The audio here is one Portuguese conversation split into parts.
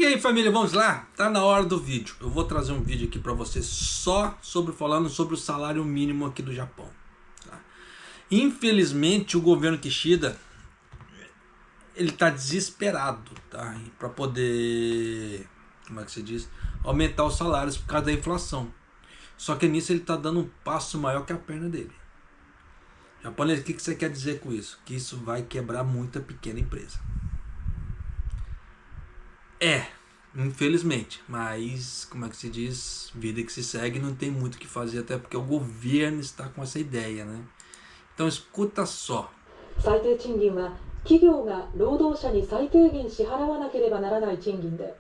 aí, família, vamos lá? Tá na hora do vídeo. Eu vou trazer um vídeo aqui para vocês só falando sobre o salário mínimo aqui do Japão. Tá? Infelizmente, o governo Kishida ele tá desesperado, tá? Para poder, como é que se diz, aumentar os salários por causa da inflação. Só que nisso ele tá dando um passo maior que a perna dele. Japonês, o que você quer dizer com isso? Que isso vai quebrar muita pequena empresa. Infelizmente, mas como é que se diz, vida que se segue, não tem muito o que fazer, até porque o governo está com essa ideia, né? Então escuta só. 最低賃金は企業が労働者に最低限支払わなければならない賃金で、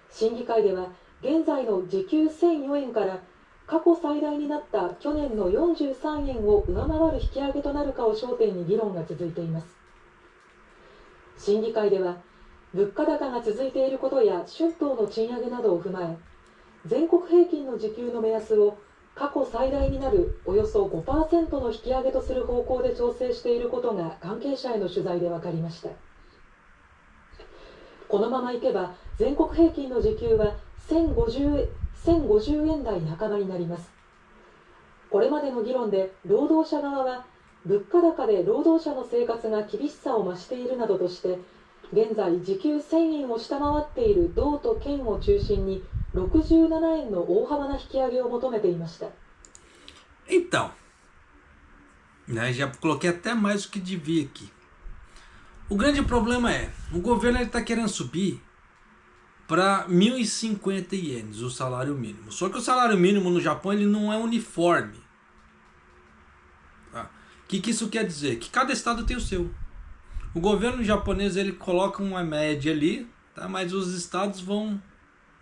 審議会では現在の時給1004円から過去最大になった去年の43円を上回る引き上げとなるかを焦点に議論が続いています。審議会では物価高が続いていることや春闘の賃上げなどを踏まえ、全国平均の時給の目安を過去最大になるおよそ 5% の引き上げとする方向で調整していることが関係者への取材で分かりました。このままいけば全国平均の時給は1050円台半ばになります。これまでの議論で労働者側は物価高で労働者の生活が厳しさを増しているなどとして、現在時給1000円を下回っている道と県を中心に67円の大幅な引き上げを求めていました。 Então, né, já coloquei até mais do que devia aqui. O grande problema é, o governo está querendo subir para 1.050 ienes, o salário mínimo. Só que o salário mínimo no Japão ele não é uniforme. Tá? Que isso quer dizer? Que cada estado tem o seu. O governo japonês ele coloca uma média ali, tá? Mas os estados vão,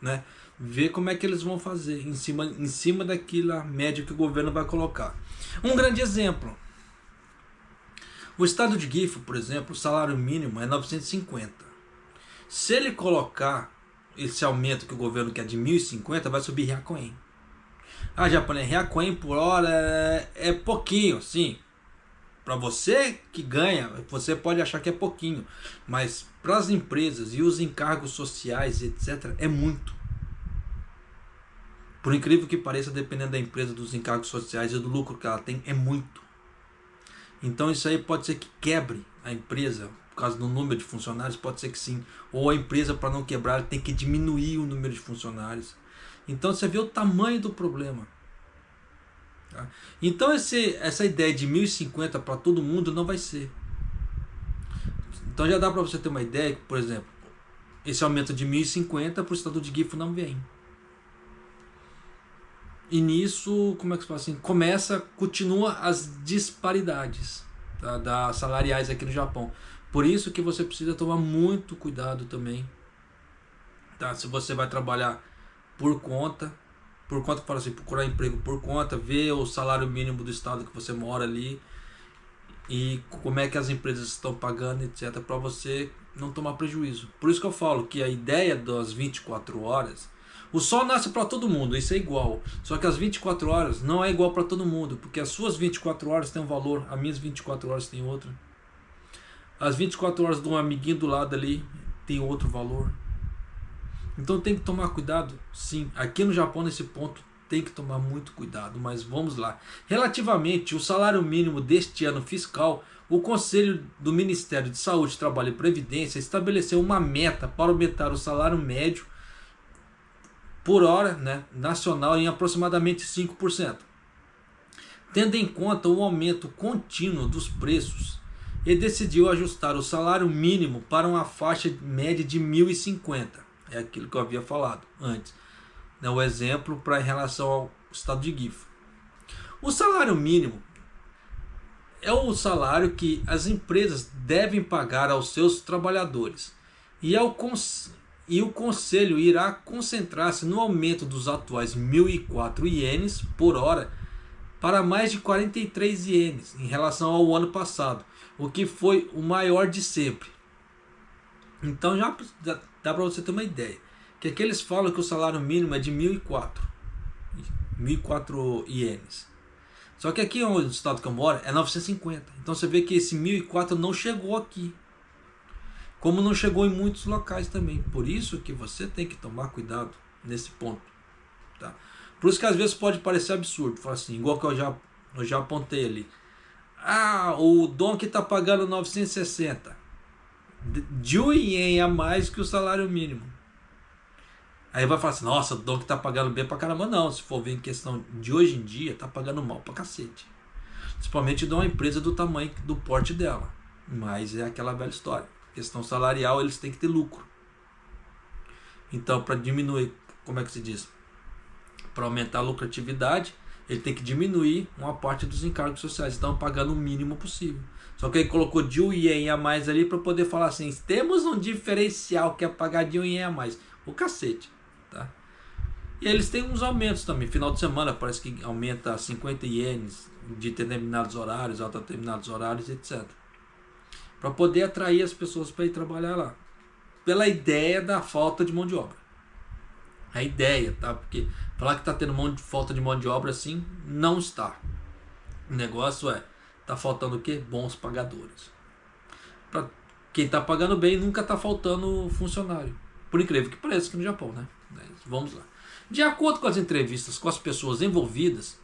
né, ver como é que eles vão fazer em cima daquela média que o governo vai colocar. Um grande exemplo. O estado de Gifu, por exemplo, o salário mínimo é 950. Se ele colocar esse aumento que o governo quer de 1.050, vai subir Hyakuen. Ah, japonês, Hyakuen por hora é pouquinho, sim. Para você que ganha, você pode achar que é pouquinho, mas para as empresas e os encargos sociais, etc., é muito. Por incrível que pareça, dependendo da empresa, dos encargos sociais e do lucro que ela tem, é muito. Então isso aí pode ser que quebre a empresa, por causa do número de funcionários, pode ser que sim. Ou a empresa, para não quebrar, tem que diminuir o número de funcionários. Então você vê o tamanho do problema. Então essa ideia de 1.050 para todo mundo não vai ser. Então já dá para você ter uma ideia que, por exemplo, esse aumento de 1.050 para o estado de Gifu não vem. E nisso, como é que se fala assim? Continua as disparidades, tá, salariais aqui no Japão. Por isso que você precisa tomar muito cuidado também, tá? Se você vai trabalhar por conta, fala assim, procurar emprego por conta, ver o salário mínimo do estado que você mora ali e como é que as empresas estão pagando, etc, para você não tomar prejuízo. Por isso que eu falo que a ideia das 24 horas, o sol nasce para todo mundo, isso é igual, só que as 24 horas não é igual para todo mundo, porque as suas 24 horas têm um valor, as minhas 24 horas têm outro, as 24 horas de um amiguinho do lado ali tem outro valor. Então tem que tomar cuidado, sim. Aqui no Japão, nesse ponto, tem que tomar muito cuidado. Mas vamos lá. Relativamente ao salário mínimo deste ano fiscal, o Conselho do Ministério de Saúde, Trabalho e Previdência estabeleceu uma meta para aumentar o salário médio por hora, né, nacional em aproximadamente 5%. Tendo em conta o aumento contínuo dos preços, ele decidiu ajustar o salário mínimo para uma faixa média de 1.050. É aquilo que eu havia falado antes, né? O exemplo para em relação ao estado de Gifu. O salário mínimo é o salário que as empresas devem pagar aos seus trabalhadores. E o conselho irá concentrar-se no aumento dos atuais 1.004 ienes por hora para mais de 43 ienes em relação ao ano passado, o que foi o maior de sempre. Então já dá para você ter uma ideia. Que aqui eles falam que o salário mínimo é de 1.004 ienes. Só que aqui no estado que eu moro é 950. Então você vê que esse 1.004 não chegou aqui. como não chegou em muitos locais também. Por isso que você tem que tomar cuidado nesse ponto. Tá? Por isso que às vezes pode parecer absurdo. Fala assim, igual que eu já apontei ali. Ah, o Dom que está pagando 960 de ien a mais que o salário mínimo. Aí vai falar assim, nossa, o Dom que está pagando bem pra caramba. Não, se for ver em questão de hoje em dia, está pagando mal pra cacete. Principalmente de uma empresa do tamanho, do porte dela. Mas é aquela velha história. Questão salarial, eles têm que ter lucro. Então, para diminuir, como é que se diz? Para aumentar a lucratividade, ele tem que diminuir uma parte dos encargos sociais. Então, pagando o mínimo possível. Só que ele colocou de um ien a mais ali para poder falar assim, temos um diferencial que é pagar de um ien a mais. O cacete. Tá? E eles têm uns aumentos também. Final de semana parece que aumenta 50 ienes de determinados horários, alta determinados horários, etc. Para poder atrair as pessoas para ir trabalhar lá. Pela ideia da falta de mão de obra. A ideia, tá? Porque falar que está tendo falta de mão de obra assim, não está. O negócio tá faltando o quê? Bons pagadores. Para quem está pagando bem, nunca está faltando funcionário. Por incrível que pareça aqui no Japão, né? Vamos lá. De acordo com as entrevistas com as pessoas envolvidas,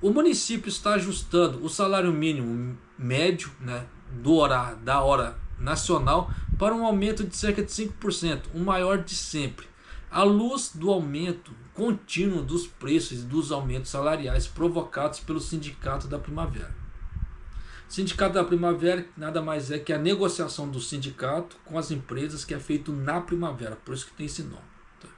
o município está ajustando o salário mínimo médio, né, da hora nacional para um aumento de cerca de 5%, o maior de sempre, à luz do aumento contínuo dos preços e dos aumentos salariais provocados pelo Sindicato da Primavera. O Sindicato da Primavera nada mais é que a negociação do sindicato com as empresas que é feito na primavera, por isso que tem esse nome. Tá?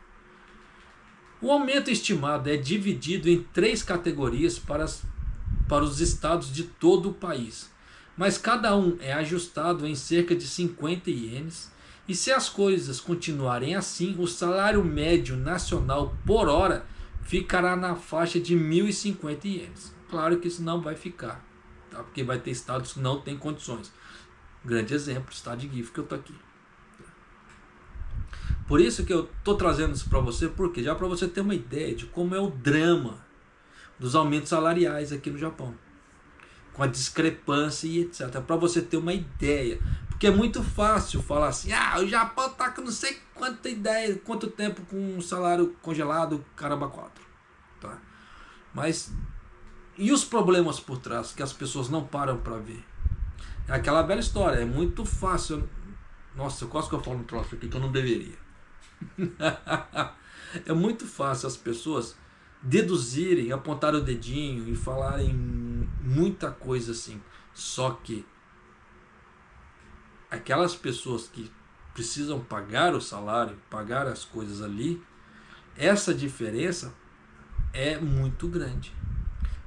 O aumento estimado é dividido em 3 categorias para os estados de todo o país, mas cada um é ajustado em cerca de 50 ienes, e se as coisas continuarem assim, o salário médio nacional por hora ficará na faixa de 1.050 ienes. Claro que isso não vai ficar, tá? Porque vai ter estados que não têm condições. Grande exemplo, o estado de Gifu que eu estou aqui. Por isso que eu estou trazendo isso para você, porque já para você ter uma ideia de como é o drama dos aumentos salariais aqui no Japão, com a discrepância e etc. Para você ter uma ideia, porque é muito fácil falar assim, o Japão está com não sei quanto tempo com um salário congelado, caramba 4. Tá? Mas e os problemas por trás que as pessoas não param para ver? É aquela velha história, é muito fácil. Nossa, eu quase que eu falo um troço aqui que eu não deveria. É muito fácil as pessoas deduzirem, apontar o dedinho e falarem muita coisa assim. Só que aquelas pessoas que precisam pagar o salário, pagar as coisas ali, essa diferença é muito grande.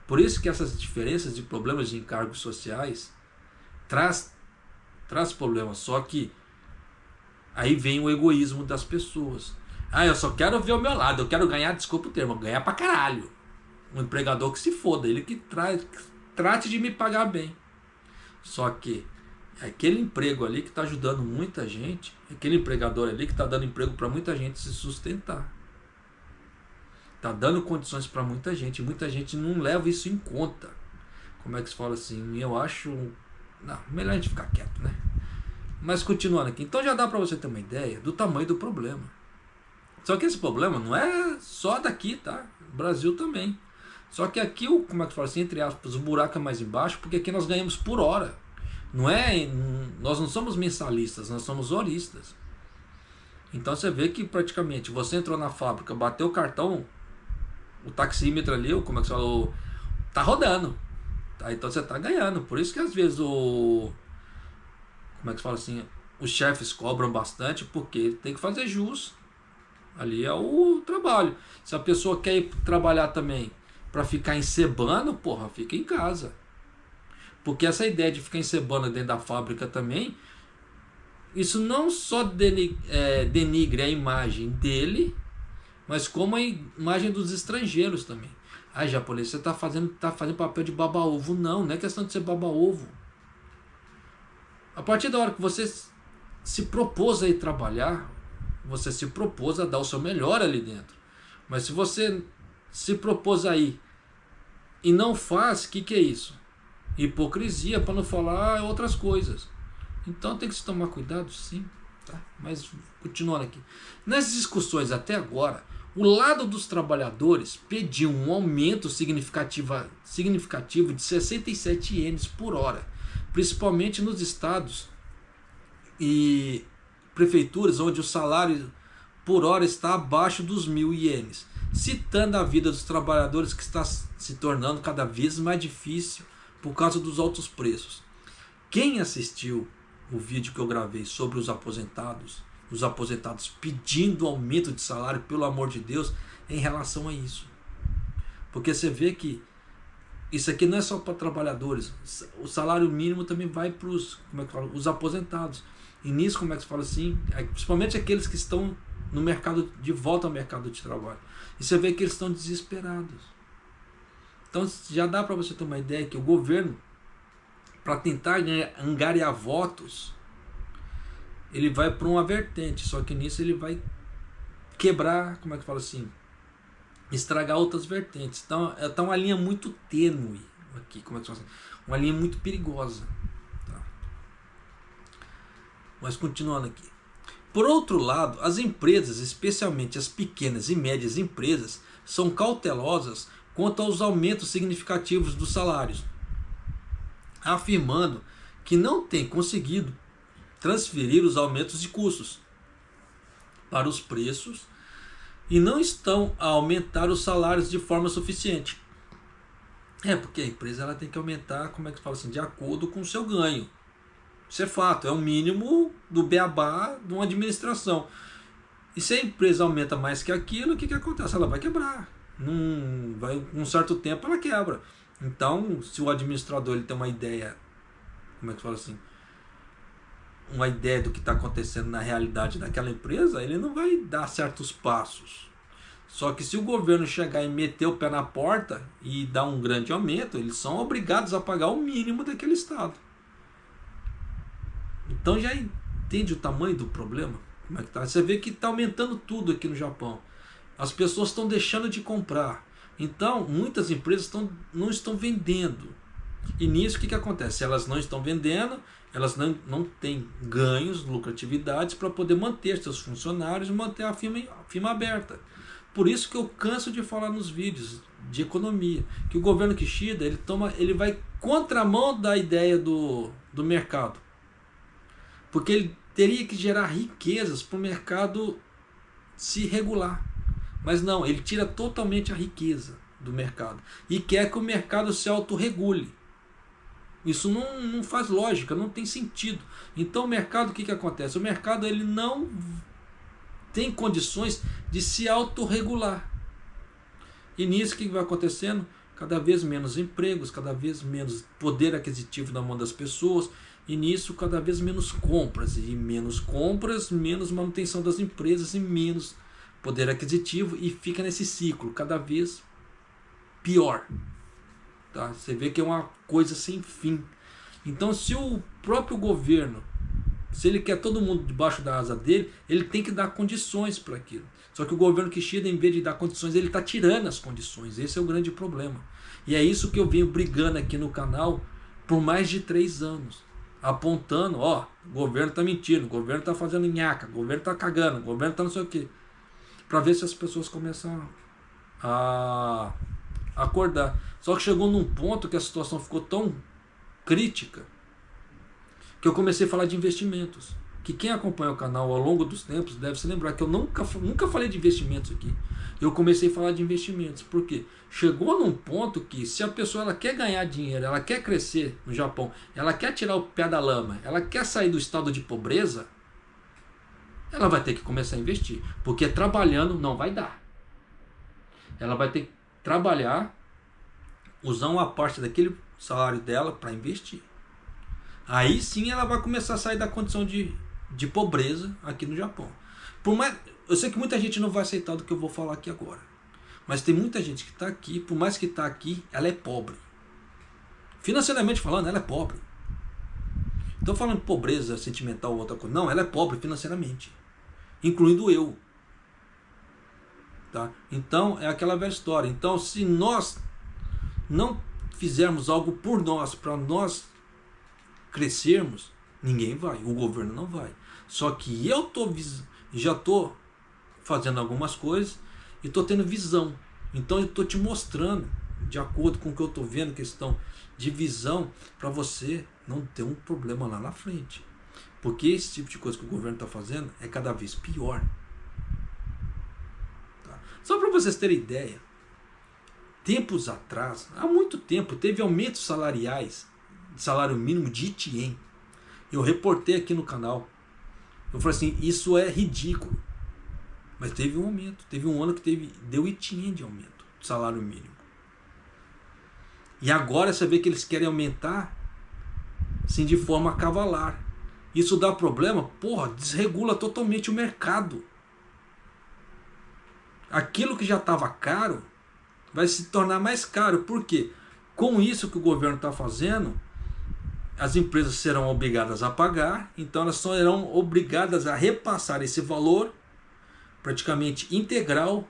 Por isso que essas diferenças de problemas de encargos sociais traz problemas. Só que aí vem o egoísmo das pessoas. Eu só quero ver o meu lado, eu quero ganhar, desculpa o termo, ganhar pra caralho. Um empregador que se foda, ele que trate de me pagar bem. Só que aquele emprego ali que está ajudando muita gente, aquele empregador ali que está dando emprego para muita gente se sustentar. Está dando condições para muita gente não leva isso em conta. Como é que se fala assim? Eu acho... Não, melhor a gente ficar quieto, né? Mas continuando aqui, então já dá para você ter uma ideia do tamanho do problema. Só que esse problema não é só daqui, tá? Brasil também. Só que aqui, como é que fala assim, entre aspas, o buraco é mais embaixo, porque aqui nós ganhamos por hora. Nós não somos mensalistas, nós somos horistas. Então você vê que praticamente você entrou na fábrica, bateu o cartão, o taxímetro ali, como é que você falou, tá rodando. Tá? Então você tá ganhando. Por isso que às vezes como é que se fala assim, os chefes cobram bastante, porque tem que fazer jus. Ali é o trabalho. Se a pessoa quer ir trabalhar também para ficar encebando, porra, fica em casa. Porque essa ideia de ficar encebando dentro da fábrica também, isso não só denigre a imagem dele, mas como a imagem dos estrangeiros também. Japonês, você tá fazendo papel de baba-ovo. Não é questão de ser baba-ovo. A partir da hora que você se propôs a ir trabalhar, você se propôs a dar o seu melhor ali dentro. Mas se você se propôs a ir e não faz, o que é isso? Hipocrisia, para não falar outras coisas. Então tem que se tomar cuidado, sim. Tá? Mas continuando aqui. Nas discussões até agora, o lado dos trabalhadores pediu um aumento significativo de 67 ienes por hora, principalmente nos estados e prefeituras onde o salário por hora está abaixo dos 1.000 ienes, citando a vida dos trabalhadores que está se tornando cada vez mais difícil por causa dos altos preços. Quem assistiu o vídeo que eu gravei sobre os aposentados pedindo aumento de salário, pelo amor de Deus, em relação a isso. Porque você vê que isso aqui não é só para trabalhadores, o salário mínimo também vai para os aposentados. E nisso, como é que se fala assim, principalmente aqueles que estão no mercado, de volta ao mercado de trabalho. E você vê que eles estão desesperados. Então já dá para você ter uma ideia que o governo, para tentar angariar votos, ele vai para uma vertente, só que nisso ele vai quebrar, como é que fala assim, estragar outras vertentes. Então tá uma linha muito tênue aqui, como é que fala assim, uma linha muito perigosa. Tá? Mas continuando aqui. Por outro lado, as empresas, especialmente as pequenas e médias empresas, são cautelosas quanto aos aumentos significativos dos salários, afirmando que não têm conseguido transferir os aumentos de custos para os preços e não estão a aumentar os salários de forma suficiente. Porque a empresa ela tem que aumentar, como é que fala assim, de acordo com o seu ganho. Isso é fato, é o mínimo do beabá de uma administração. E se a empresa aumenta mais que aquilo, o que acontece? Ela vai quebrar. Um certo tempo ela quebra. Então, se o administrador ele tem uma ideia, como é que fala assim, uma ideia do que está acontecendo na realidade daquela empresa, ele não vai dar certos passos. Só que se o governo chegar e meter o pé na porta e dar um grande aumento, eles são obrigados a pagar o mínimo daquele estado. Então já entende o tamanho do problema? Como é que tá? Você vê que está aumentando tudo aqui no Japão. As pessoas estão deixando de comprar. Então muitas empresas não estão vendendo. E nisso o que acontece? Elas não estão vendendo, elas não têm ganhos, lucratividades para poder manter seus funcionários e manter a firma aberta. Por isso que eu canso de falar nos vídeos de economia, que o governo Kishida ele vai contramão da ideia do mercado. Porque ele teria que gerar riquezas para o mercado se regular. Mas não, ele tira totalmente a riqueza do mercado e quer que o mercado se autorregule. Isso não faz lógica, não tem sentido. Então o mercado, o que acontece? O mercado ele não tem condições de se autorregular. E nisso o que vai acontecendo? Cada vez menos empregos, cada vez menos poder aquisitivo na mão das pessoas. E nisso cada vez menos compras. E menos compras, menos manutenção das empresas e menos poder aquisitivo. E fica nesse ciclo cada vez pior. Tá? Você vê que é uma coisa sem fim. Então se o próprio governo, se ele quer todo mundo debaixo da asa dele, ele tem que dar condições para aquilo. Só que o governo Kishida, em vez de dar condições, ele está tirando as condições. Esse é o grande problema. E é isso que eu venho brigando aqui no canal por mais de 3 anos. Apontando, o governo está mentindo, o governo está fazendo nhaca, o governo está cagando, o governo está não sei o quê. Para ver se as pessoas começam a acordar. Só que chegou num ponto que a situação ficou tão crítica que eu comecei a falar de investimentos. Que quem acompanha o canal ao longo dos tempos deve se lembrar que eu nunca falei de investimentos aqui. Eu comecei a falar de investimentos. Por quê? Chegou num ponto que se a pessoa ela quer ganhar dinheiro, ela quer crescer no Japão, ela quer tirar o pé da lama, ela quer sair do estado de pobreza, ela vai ter que começar a investir. Porque trabalhando não vai dar. Ela vai ter que trabalhar, usar uma parte daquele salário dela para investir. Aí sim ela vai começar a sair da condição de pobreza aqui no Japão. Eu sei que muita gente não vai aceitar do que eu vou falar aqui agora. Mas tem muita gente que está aqui, por mais que está aqui, ela é pobre. Financeiramente falando, ela é pobre. Estou falando de pobreza sentimental ou outra coisa. Não, ela é pobre financeiramente. Incluindo eu. Tá? Então é aquela velha história. Então se nós não fizermos algo por nós, para nós crescermos, Ninguém vai, o governo não vai. Só que eu já estou fazendo algumas coisas e estou tendo visão. Então eu estou te mostrando, de acordo com o que eu estou vendo, questão de visão, para você não ter um problema lá na frente. Porque esse tipo de coisa que o governo está fazendo é cada vez pior. Tá? Só para vocês terem ideia, tempos atrás, há muito tempo, teve aumentos salariais, salário mínimo de Itiém. Eu reportei aqui no canal. Eu falei assim, isso é ridículo. Mas teve um aumento. Teve um ano que deu Itiém de aumento, salário mínimo. E agora você vê que eles querem aumentar assim, de forma cavalar. Isso dá problema? Porra, desregula totalmente o mercado. Aquilo que já estava caro vai se tornar mais caro. Por quê? Com isso que o governo está fazendo, as empresas serão obrigadas a pagar, então elas serão obrigadas a repassar esse valor praticamente integral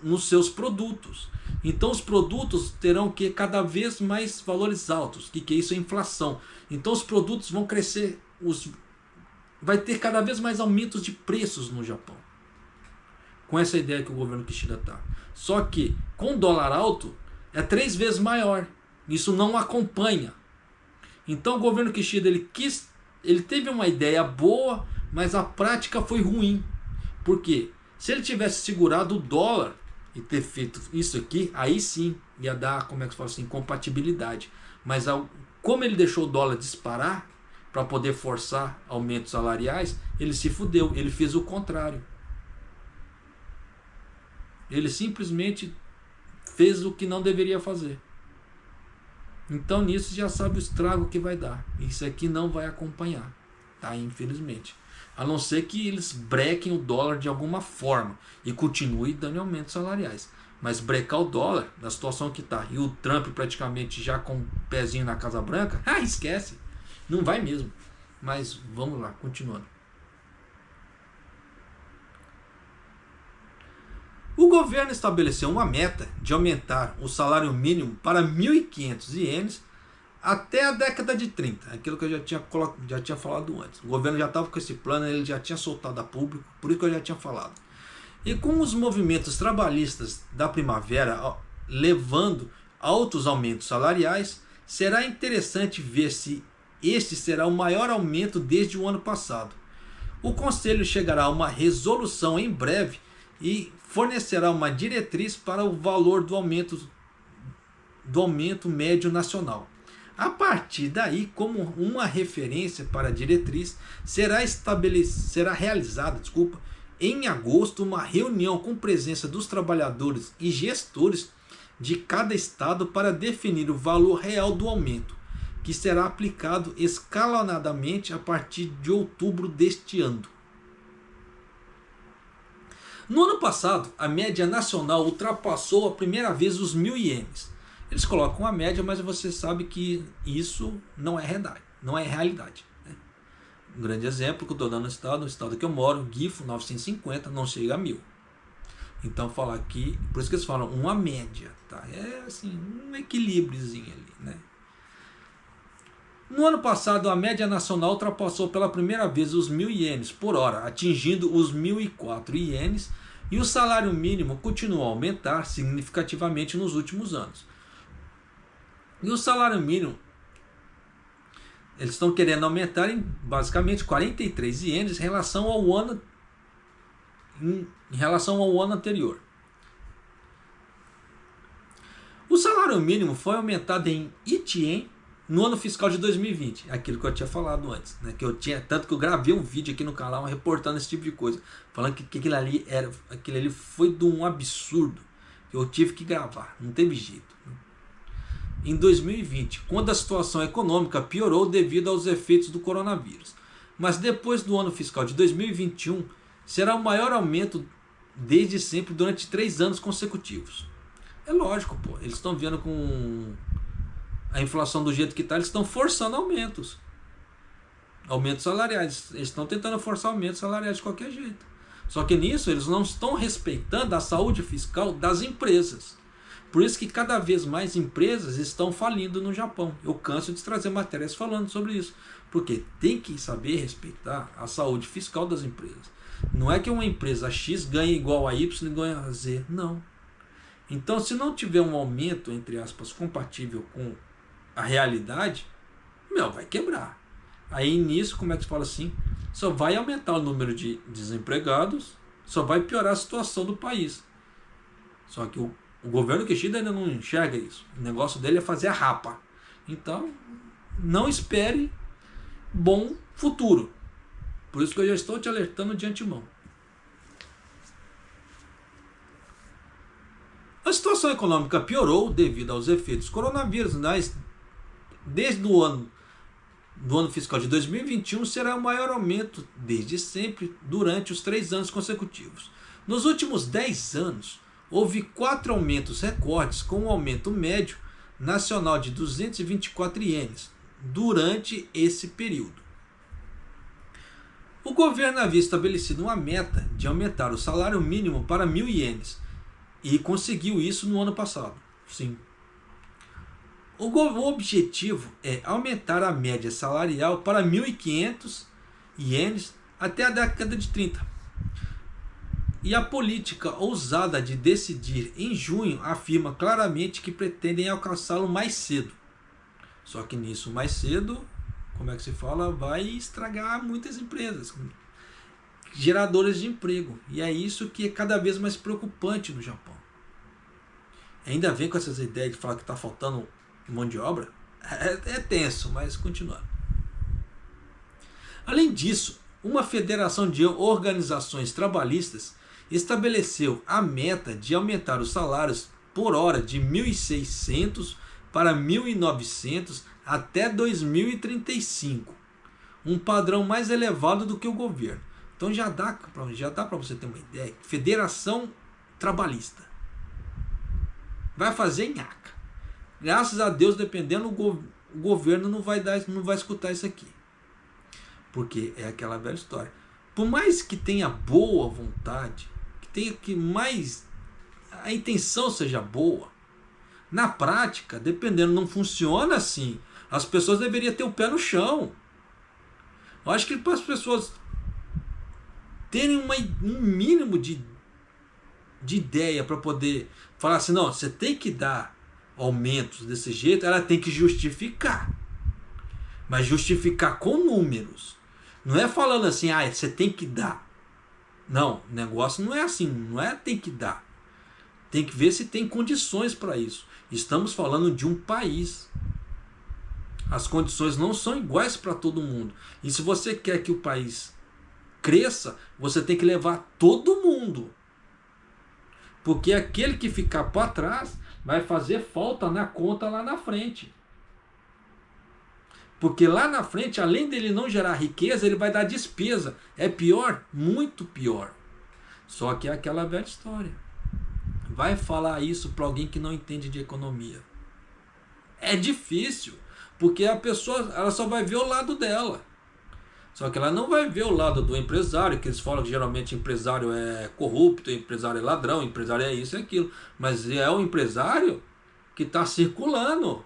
nos seus produtos. Então os produtos terão que cada vez mais valores altos. O que é isso? É inflação. Então os produtos vão crescer, vai ter cada vez mais aumentos de preços no Japão. Com essa ideia que o governo Kishida está. Só que com o dólar alto é 3 vezes maior. Isso não acompanha. Então o governo Kishida ele teve uma ideia boa, mas a prática foi ruim. Por quê? Se ele tivesse segurado o dólar e ter feito isso aqui, aí sim ia dar, como é que se fala assim, compatibilidade. Mas como ele deixou o dólar disparar para poder forçar aumentos salariais, ele se fudeu, ele fez o contrário. Ele simplesmente fez o que não deveria fazer. Então nisso já sabe o estrago que vai dar. Isso aqui não vai acompanhar, tá? Infelizmente. A não ser que eles brequem o dólar de alguma forma e continue dando aumentos salariais. Mas brecar o dólar, na situação que está, e o Trump praticamente já com o pezinho na Casa Branca, esquece. Não vai mesmo. Mas vamos lá, continuando. O governo estabeleceu uma meta de aumentar o salário mínimo para 1.500 ienes até a década de 30, aquilo que eu já tinha falado antes. O governo já estava com esse plano, ele já tinha soltado a público, por isso que eu já tinha falado. E com os movimentos trabalhistas da primavera levando altos aumentos salariais, será interessante ver se este será o maior aumento desde o ano passado. O Conselho chegará a uma resolução em breve e fornecerá uma diretriz para o valor do aumento médio nacional. A partir daí, como uma referência para a diretriz, será realizada em agosto uma reunião com presença dos trabalhadores e gestores de cada estado para definir o valor real do aumento, que será aplicado escalonadamente a partir de outubro deste ano. No ano passado, a média nacional ultrapassou a primeira vez os 1.000 ienes. Eles colocam a média, mas você sabe que isso não é realidade. Né? Um grande exemplo que eu estou dando no estado que eu moro, Gifu, 950, não chega a 1.000. Então falar aqui, por isso que eles falam uma média, tá? É assim, um equilíbriozinho ali, né? No ano passado, a média nacional ultrapassou pela primeira vez os 1.000 ienes por hora, atingindo os 1.004 ienes, e o salário mínimo continuou a aumentar significativamente nos últimos anos. E o salário mínimo, eles estão querendo aumentar em basicamente 43 ienes em relação ao ano anterior. O salário mínimo foi aumentado em Itiém no ano fiscal de 2020, aquilo que eu tinha falado antes, né? Tanto que eu gravei um vídeo aqui no canal reportando esse tipo de coisa, falando que aquilo ali foi de um absurdo, que eu tive que gravar, não teve jeito. Em 2020, quando a situação econômica piorou devido aos efeitos do coronavírus. Mas depois do ano fiscal de 2021, será o maior aumento desde sempre durante 3 anos consecutivos. É lógico, pô, eles estão vendo com a inflação do jeito que está, eles estão forçando aumentos salariais, eles estão tentando forçar aumentos salariais de qualquer jeito. Só que nisso eles não estão respeitando a saúde fiscal das empresas. Por isso que cada vez mais empresas estão falindo no Japão. Eu canso de trazer matérias falando sobre isso. Porque tem que saber respeitar a saúde fiscal das empresas. Não é que uma empresa X ganhe igual a Y e ganhe a Z. Não. Então, se não tiver um aumento, entre aspas, compatível com a realidade, vai quebrar. Aí nisso, como é que se fala assim? Só vai aumentar o número de desempregados, só vai piorar a situação do país. Só que o governo Kishida ainda não enxerga isso. O negócio dele é fazer a rapa. Então, não espere bom futuro. Por isso que eu já estou te alertando de antemão. A situação econômica piorou devido aos efeitos coronavírus. Desde o ano fiscal de 2021 será o maior aumento desde sempre durante os 3 anos consecutivos. Nos últimos 10 anos, houve 4 aumentos recordes, com um aumento médio nacional de 224 ienes durante esse período. O governo havia estabelecido uma meta de aumentar o salário mínimo para 1.000 ienes e conseguiu isso no ano passado. Sim. O objetivo é aumentar a média salarial para 1.500 ienes até a década de 30. E a política ousada de decidir em junho afirma claramente que pretendem alcançá-lo mais cedo. Só que nisso mais cedo, como é que se fala, vai estragar muitas empresas, geradoras de emprego. E é isso que é cada vez mais preocupante no Japão. Ainda vem com essas ideias de falar que está faltando mão de obra. É tenso, mas continuando. Além disso, uma federação de organizações trabalhistas estabeleceu a meta de aumentar os salários por hora de 1.600 para 1.900 até 2035, um padrão mais elevado do que o governo. Então já dá para você ter uma ideia. Federação Trabalhista vai fazer nhaca. Graças a Deus, dependendo o governo não vai escutar isso aqui, porque é aquela velha história. Por mais que tenha boa vontade, mais a intenção seja boa, na prática, dependendo, não funciona assim. As pessoas deveriam ter o pé no chão. Eu acho que para as pessoas terem um mínimo de ideia para poder falar assim, não, você tem que dar aumentos desse jeito, ela tem que justificar. Mas justificar com números. Não é falando assim, você tem que dar. Não, o negócio não é assim, não é tem que dar. Tem que ver se tem condições para isso. Estamos falando de um país. As condições não são iguais para todo mundo. E se você quer que o país cresça, você tem que levar todo mundo. Porque aquele que ficar para trás vai fazer falta na conta lá na frente. Porque lá na frente, além dele não gerar riqueza, ele vai dar despesa. É pior? Muito pior. Só que é aquela velha história. Vai falar isso para alguém que não entende de economia. É difícil, porque a pessoa ela só vai ver o lado dela. Só que ela não vai ver o lado do empresário, que eles falam que geralmente empresário é corrupto, empresário é ladrão, empresário é isso e aquilo. Mas é o empresário que está circulando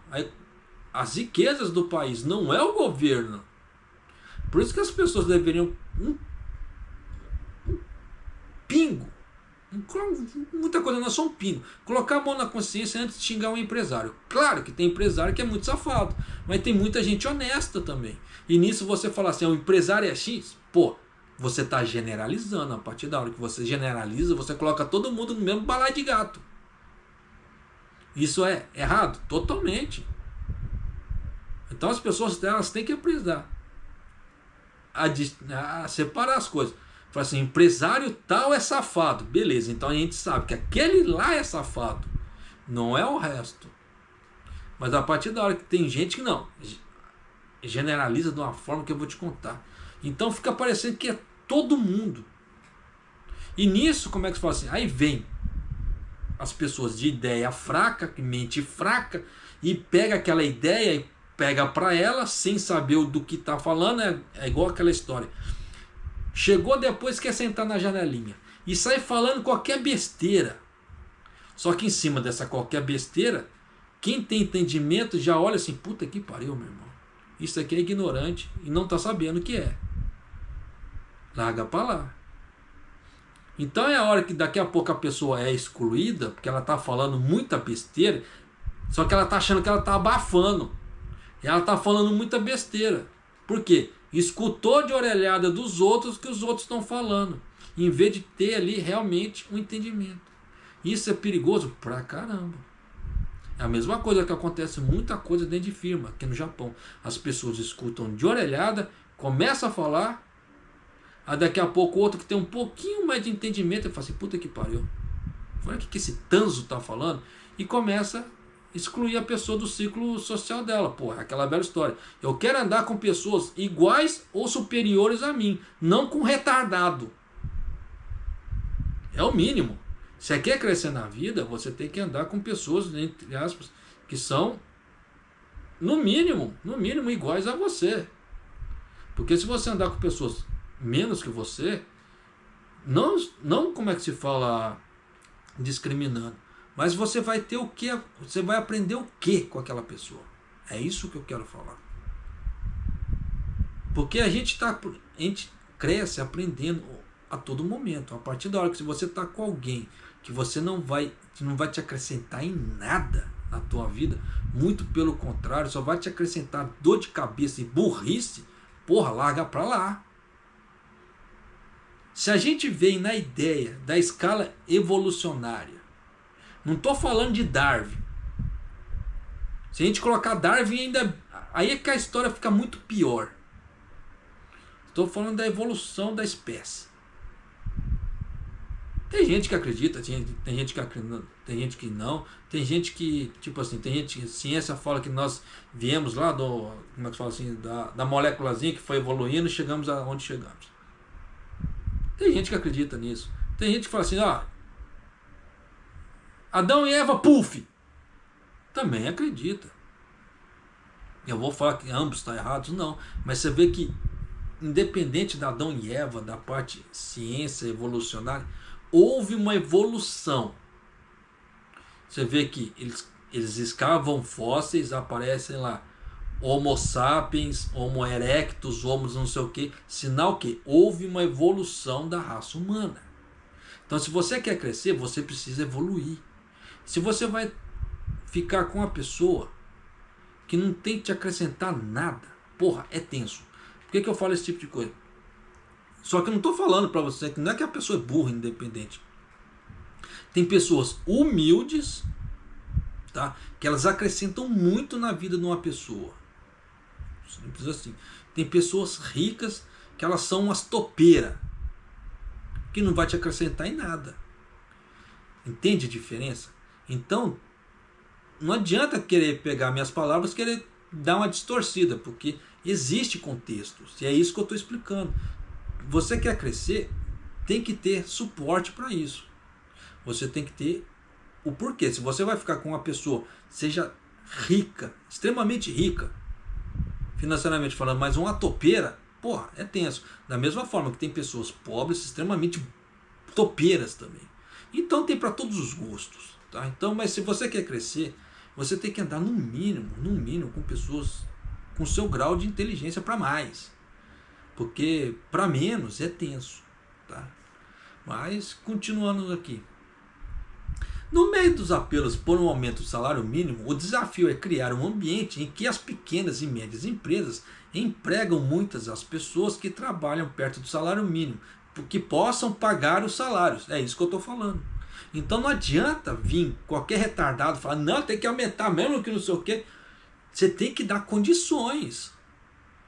as riquezas do país, não é o governo. Por isso que as pessoas deveriam um pingo, muita coisa não é só um pingo, colocar a mão na consciência antes de xingar um empresário. Claro que tem empresário que é muito safado, mas tem muita gente honesta também. E nisso você fala assim, o empresário é X, você está generalizando. A partir da hora que você generaliza, você coloca todo mundo no mesmo balaio de gato. Isso é errado? Totalmente. Então as pessoas elas têm que aprender a separar as coisas. Fala assim, empresário tal é safado. Beleza, então a gente sabe que aquele lá é safado. Não é o resto. Mas a partir da hora que tem gente que não, generaliza de uma forma que eu vou te contar. Então fica parecendo que é todo mundo. E nisso, como é que se fala assim? Aí vem as pessoas de ideia fraca, mente fraca, e pega aquela ideia e pega para ela sem saber do que está falando. É igual aquela história. Chegou depois, quer sentar na janelinha e sai falando qualquer besteira. Só que em cima dessa qualquer besteira, quem tem entendimento já olha assim, puta que pariu, meu irmão. Isso aqui é ignorante e não está sabendo o que é. Larga para lá. Então é a hora que daqui a pouco a pessoa é excluída, porque ela está falando muita besteira, só que ela está achando que ela está abafando. E ela está falando muita besteira. Por quê? Escutou de orelhada dos outros que os outros estão falando, em vez de ter ali realmente um entendimento. Isso é perigoso pra caramba. É a mesma coisa que acontece muita coisa dentro de firma, aqui no Japão. As pessoas escutam de orelhada, começam a falar, aí daqui a pouco o outro que tem um pouquinho mais de entendimento, ele fala assim, puta que pariu. Olha o que esse tanzo tá falando, e começa a excluir a pessoa do ciclo social dela. Porra, aquela velha história. Eu quero andar com pessoas iguais ou superiores a mim, não com retardado. É o mínimo. Se quer crescer na vida, você tem que andar com pessoas, entre aspas, que são, no mínimo, iguais a você. Porque se você andar com pessoas menos que você, não como é que se fala discriminando, mas você vai ter o que? Você vai aprender o que com aquela pessoa? É isso que eu quero falar. Porque a gente cresce aprendendo a todo momento. A partir da hora que você está com alguém que você não vai te acrescentar em nada na tua vida, muito pelo contrário, só vai te acrescentar dor de cabeça e burrice, porra, larga pra lá. Se a gente vem na ideia da escala evolucionária, não estou falando de Darwin. Se a gente colocar Darwin ainda, aí é que a história fica muito pior. Estou falando da evolução da espécie. Tem gente que acredita, tem gente que acredita, tem gente que não, tem gente que, tipo assim, tem gente que ciência fala que nós viemos lá do, como é que fala assim, da moléculazinha que foi evoluindo e chegamos aonde chegamos. Tem gente que acredita nisso. Tem gente que fala assim, Adão e Eva, puf! Também acredita. Eu vou falar que ambos estão errados? Não. Mas você vê que, independente da Adão e Eva, da parte ciência evolucionária, houve uma evolução. Você vê que eles escavam fósseis, aparecem lá Homo sapiens, Homo erectus, Homo não sei o que, sinal que houve uma evolução da raça humana. Então, se você quer crescer, você precisa evoluir. Se você vai ficar com uma pessoa que não tem que te acrescentar nada, porra, é tenso. Por que eu falo esse tipo de coisa? Só que eu não estou falando para você que não é que a pessoa é burra, independente. Tem pessoas humildes, tá? Que elas acrescentam muito na vida de uma pessoa. Simples assim. Tem pessoas ricas que elas são umas topeiras, que não vai te acrescentar em nada. Entende a diferença? Então, não adianta querer pegar minhas palavras e querer dar uma distorcida, porque existe contextos, e é isso que eu estou explicando. Você quer crescer, tem que ter suporte para isso. Você tem que ter o porquê. Se você vai ficar com uma pessoa, seja rica, extremamente rica, financeiramente falando, mas uma topeira, porra, é tenso. Da mesma forma que tem pessoas pobres, extremamente topeiras também. Então tem para todos os gostos, tá? Então, mas se você quer crescer, você tem que andar no mínimo com pessoas com seu grau de inteligência para mais. Porque para menos é tenso, tá? Mas continuando aqui. No meio dos apelos por um aumento do salário mínimo, o desafio é criar um ambiente em que as pequenas e médias empresas empregam muitas as pessoas que trabalham perto do salário mínimo, que possam pagar os salários. É isso que eu estou falando. Então não adianta vir qualquer retardado falar, não, tem que aumentar mesmo que não sei o quê. Você tem que dar condições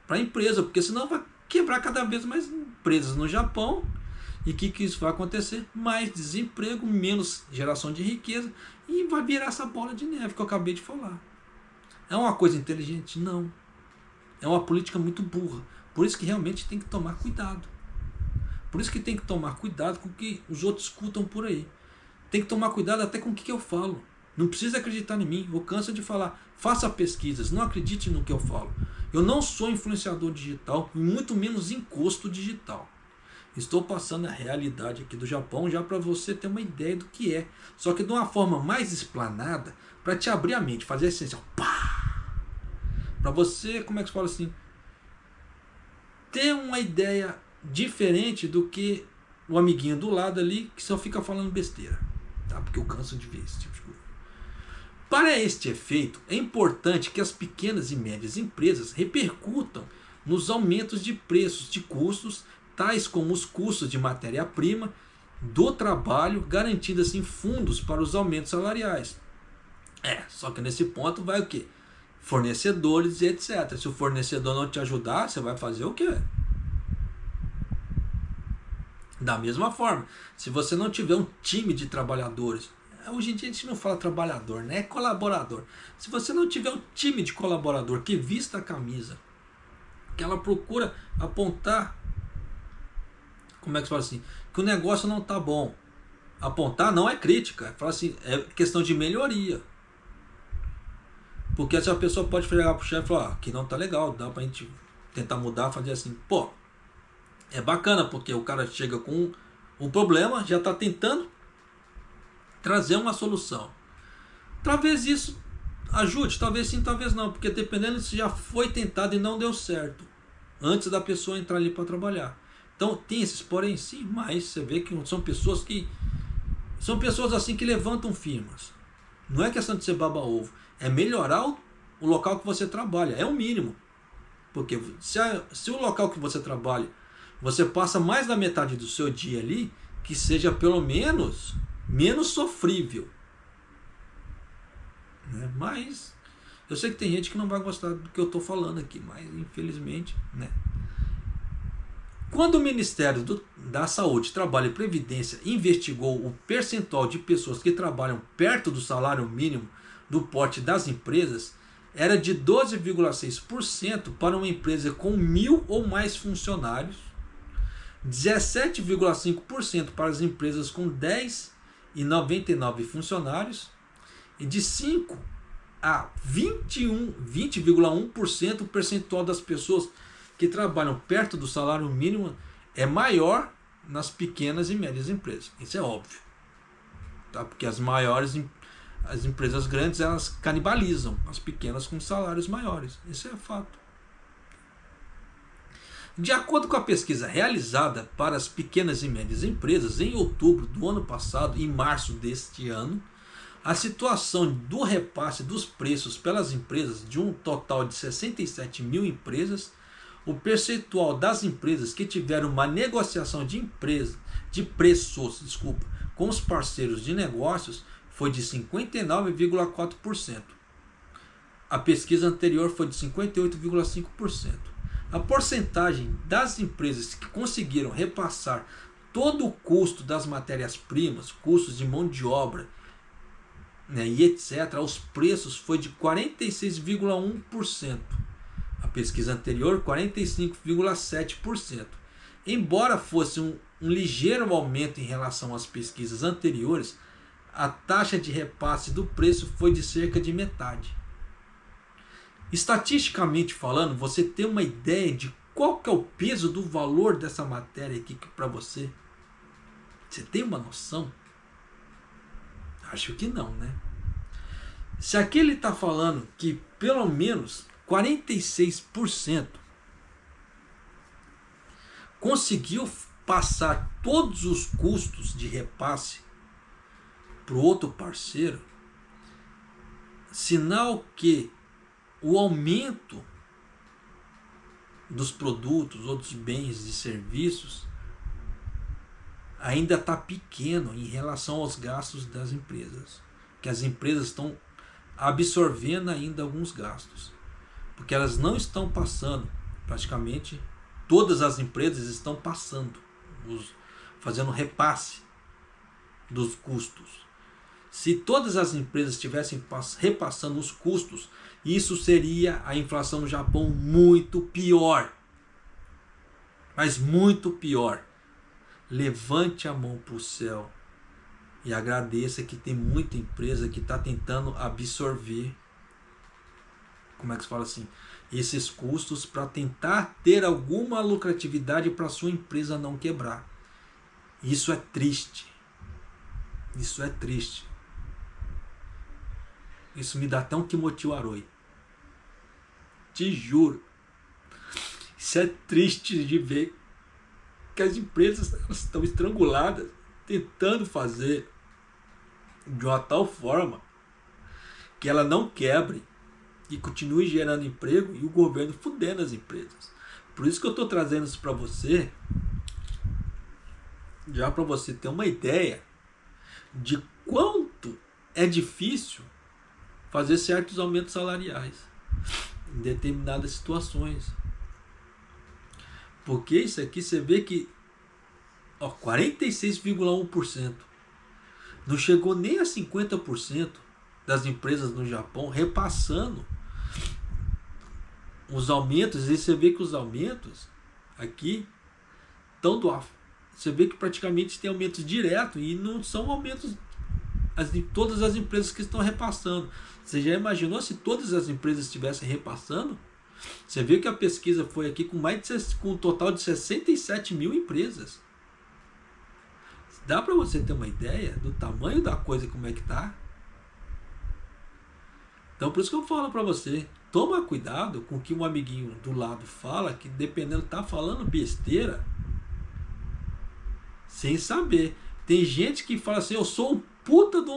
para a empresa, porque senão vai quebrar cada vez mais empresas no Japão. E o que isso vai acontecer? Mais desemprego, menos geração de riqueza, e vai virar essa bola de neve que eu acabei de falar. É uma coisa inteligente? Não. É uma política muito burra. Por isso que realmente tem que tomar cuidado. Por isso que tem que tomar cuidado com o que os outros escutam por aí. Tem que tomar cuidado até com o que eu falo. Não precisa acreditar em mim. Eu canso de falar. Faça pesquisas. Não acredite no que eu falo. Eu não sou influenciador digital, muito menos encosto digital. Estou passando a realidade aqui do Japão já para você ter uma ideia do que é. Só que de uma forma mais explanada, para te abrir a mente, fazer assim, para você, como é que se fala assim, ter uma ideia diferente do que o amiguinho do lado ali que só fica falando besteira, tá? Porque eu canso de ver esse tipo de coisa. Para este efeito, é importante que as pequenas e médias empresas repercutam nos aumentos de preços de custos, tais como os custos de matéria-prima, do trabalho, garantindo assim fundos para os aumentos salariais. Só que nesse ponto vai o quê? Fornecedores e etc. Se o fornecedor não te ajudar, você vai fazer o quê? Da mesma forma, se você não tiver um time de trabalhadores, hoje em dia a gente não fala trabalhador, né? É colaborador. Se você não tiver um time de colaborador que vista a camisa, que ela procura apontar, como é que se fala assim, que o negócio não está bom. Apontar não é crítica, fala assim, é questão de melhoria. Porque essa pessoa pode chegar pro chefe e falar, aqui não tá legal, dá pra gente tentar mudar, fazer assim. Pô, é bacana, porque o cara chega com um problema, já tá tentando trazer uma solução. Talvez isso ajude, talvez sim, talvez não, porque dependendo se já foi tentado e não deu certo, antes da pessoa entrar ali para trabalhar. Então tem esses porém sim, mas você vê que são pessoas assim que levantam firmas. Não é questão de ser baba-ovo, é melhorar o local que você trabalha, é o mínimo. Porque se o local que você trabalha, você passa mais da metade do seu dia ali, que seja pelo menos sofrível. Né? Mas eu sei que tem gente que não vai gostar do que eu estou falando aqui, mas infelizmente, né? Quando o Ministério da Saúde, Trabalho e Previdência investigou o percentual de pessoas que trabalham perto do salário mínimo do porte das empresas, era de 12,6% para uma empresa com 1.000 ou mais funcionários, 17,5% para as empresas com 10 e 99 funcionários, e de 5 a 20,1% o percentual das pessoas que trabalham perto do salário mínimo é maior nas pequenas e médias empresas. Isso é óbvio, tá? Porque as empresas grandes, elas canibalizam as pequenas com salários maiores. Isso é fato. De acordo com a pesquisa realizada para as pequenas e médias empresas em outubro do ano passado e março deste ano, a situação do repasse dos preços pelas empresas, de um total de 67 mil empresas, o percentual das empresas que tiveram uma negociação de preços com os parceiros de negócios foi de 59,4%. A pesquisa anterior foi de 58,5%. A porcentagem das empresas que conseguiram repassar todo o custo das matérias-primas, custos de mão de obra, né, e etc., aos preços foi de 46,1%. A pesquisa anterior, 45,7%. Embora fosse um ligeiro aumento em relação às pesquisas anteriores, a taxa de repasse do preço foi de cerca de metade. Estatisticamente falando, você tem uma ideia de qual que é o peso do valor dessa matéria aqui para você? Você tem uma noção? Acho que não, né? Se aqui ele está falando que pelo menos 46% conseguiu passar todos os custos de repasse para o outro parceiro, sinal que o aumento dos produtos, outros bens e serviços ainda está pequeno em relação aos gastos das empresas, que as empresas estão absorvendo ainda alguns gastos, porque elas não estão passando, praticamente todas as empresas estão passando, fazendo repasse dos custos. Se todas as empresas estivessem repassando os custos, isso seria a inflação no Japão muito pior. Mas muito pior. Levante a mão para o céu e agradeça que tem muita empresa que está tentando absorver, como é que se fala assim, esses custos para tentar ter alguma lucratividade para sua empresa não quebrar. Isso é triste. Isso é triste. Isso me dá até um Kimochi Aroi. Te juro. Isso é triste de ver que as empresas estão estranguladas, tentando fazer de uma tal forma que ela não quebre e continue gerando emprego, e o governo fudendo as empresas. Por isso que eu estou trazendo isso para você, já para você ter uma ideia de quanto é difícil fazer certos aumentos salariais em determinadas situações. Porque isso aqui você vê que 46,1% não chegou nem a 50% das empresas no Japão repassando os aumentos. E você vê que os aumentos aqui estão do... Você vê que praticamente tem aumentos diretos e não são aumentos de todas as empresas que estão repassando. Você já imaginou se todas as empresas estivessem repassando? Você vê que a pesquisa foi aqui com com um total de 67 mil empresas. Dá para você ter uma ideia do tamanho da coisa, como é que tá? Então por isso que eu falo para você, toma cuidado com o que um amiguinho do lado fala, que dependendo tá falando besteira sem saber. Tem gente que fala assim, eu sou um puta de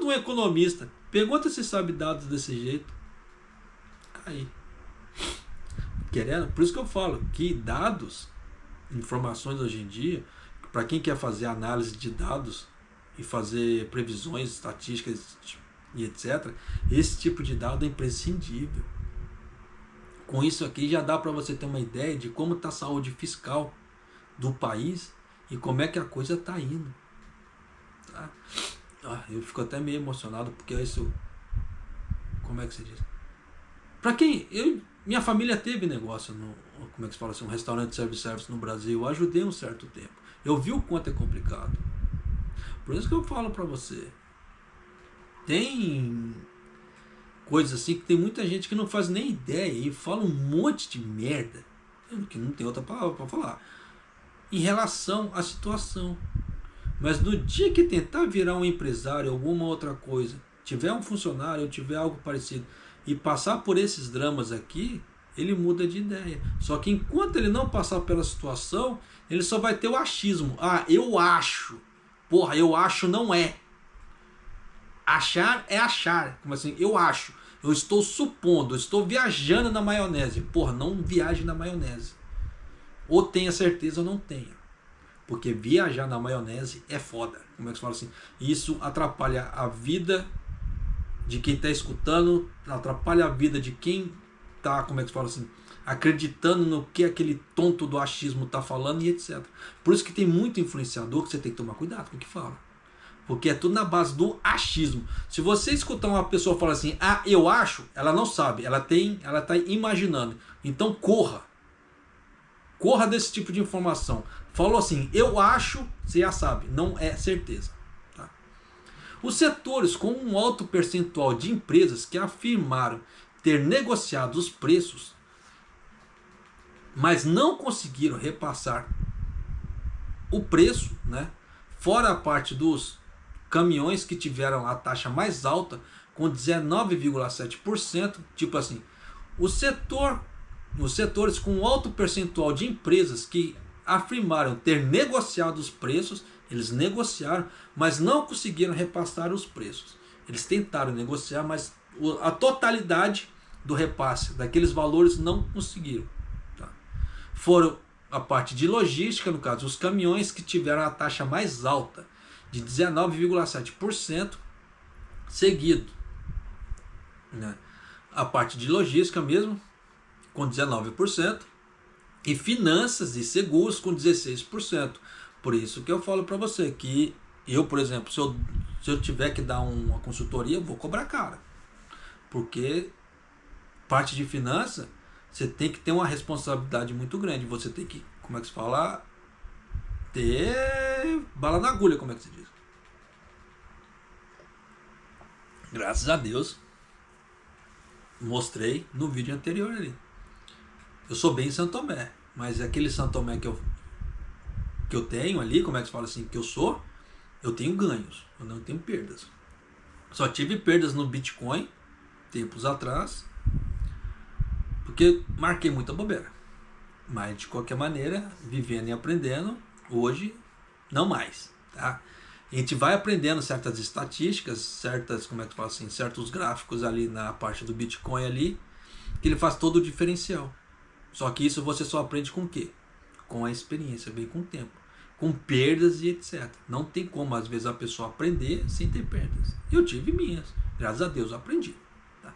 um economista. Pergunta se sabe dados desse jeito. Aí. Querendo? Por isso que eu falo que dados, informações hoje em dia, para quem quer fazer análise de dados e fazer previsões estatísticas e etc., esse tipo de dado é imprescindível. Com isso aqui já dá para você ter uma ideia de como está a saúde fiscal do país e como é que a coisa está indo. Tá? Eu fico até meio emocionado porque isso... Como é que se diz? Para quem... minha família teve negócio como é que se fala assim, um restaurante de service no Brasil. Eu ajudei um certo tempo. Eu vi o quanto é complicado. Por isso que eu falo para você. Tem coisas assim que tem muita gente que não faz nem ideia e fala um monte de merda, que não tem outra palavra para falar, em relação à situação. Mas no dia que tentar virar um empresário ou alguma outra coisa, tiver um funcionário ou tiver algo parecido e passar por esses dramas aqui, ele muda de ideia. Só que enquanto ele não passar pela situação, ele só vai ter o achismo. Eu acho. Porra, eu acho não é. Achar é achar. Como assim? Eu acho. Eu estou supondo. Eu estou viajando na maionese. Porra, não viaje na maionese. Ou tenha certeza ou não tenha. Porque viajar na maionese é foda. Como é que se fala assim? Isso atrapalha a vida de quem está escutando. Atrapalha a vida de quem está, como é que se fala assim, acreditando no que aquele tonto do achismo está falando e etc. Por isso que tem muito influenciador que você tem que tomar cuidado com o que fala. Porque é tudo na base do achismo. Se você escutar uma pessoa falar assim, eu acho, ela não sabe, ela está imaginando. Então corra. Corra desse tipo de informação. Falou assim, eu acho, você já sabe, não é certeza. Tá? Os setores com um alto percentual de empresas que afirmaram ter negociado os preços, mas não conseguiram repassar o preço, né? Fora a parte dos caminhões que tiveram a taxa mais alta, com 19,7%, tipo assim, os setores com um alto percentual de empresas que afirmaram ter negociado os preços, eles negociaram, mas não conseguiram repassar os preços. Eles tentaram negociar, mas a totalidade do repasse daqueles valores não conseguiram. Tá? Foram a parte de logística, no caso, os caminhões que tiveram a taxa mais alta, de 19,7%, seguido, né? A parte de logística mesmo, com 19%, e finanças e seguros com 16%. Por isso que eu falo para você que eu, por exemplo, se eu tiver que dar uma consultoria, eu vou cobrar caro. Porque parte de finança, você tem que ter uma responsabilidade muito grande. Você tem que, como é que se fala, ter bala na agulha, como é que se diz. Graças a Deus, mostrei no vídeo anterior ali. Eu sou bem Santo Tomé, mas aquele Santo Tomé que que eu tenho ali, como é que se fala assim, que eu tenho ganhos, eu não tenho perdas. Só tive perdas no Bitcoin, tempos atrás, porque marquei muita bobeira. Mas de qualquer maneira, vivendo e aprendendo, hoje não mais, tá? A gente vai aprendendo certas estatísticas, como é que fala assim, certos gráficos ali na parte do Bitcoin ali, que ele faz todo o diferencial. Só que isso você só aprende com o quê? Com a experiência, bem com o tempo, com perdas e etc. Não tem como às vezes a pessoa aprender sem ter perdas. Eu tive minhas, graças a Deus eu aprendi. Tá?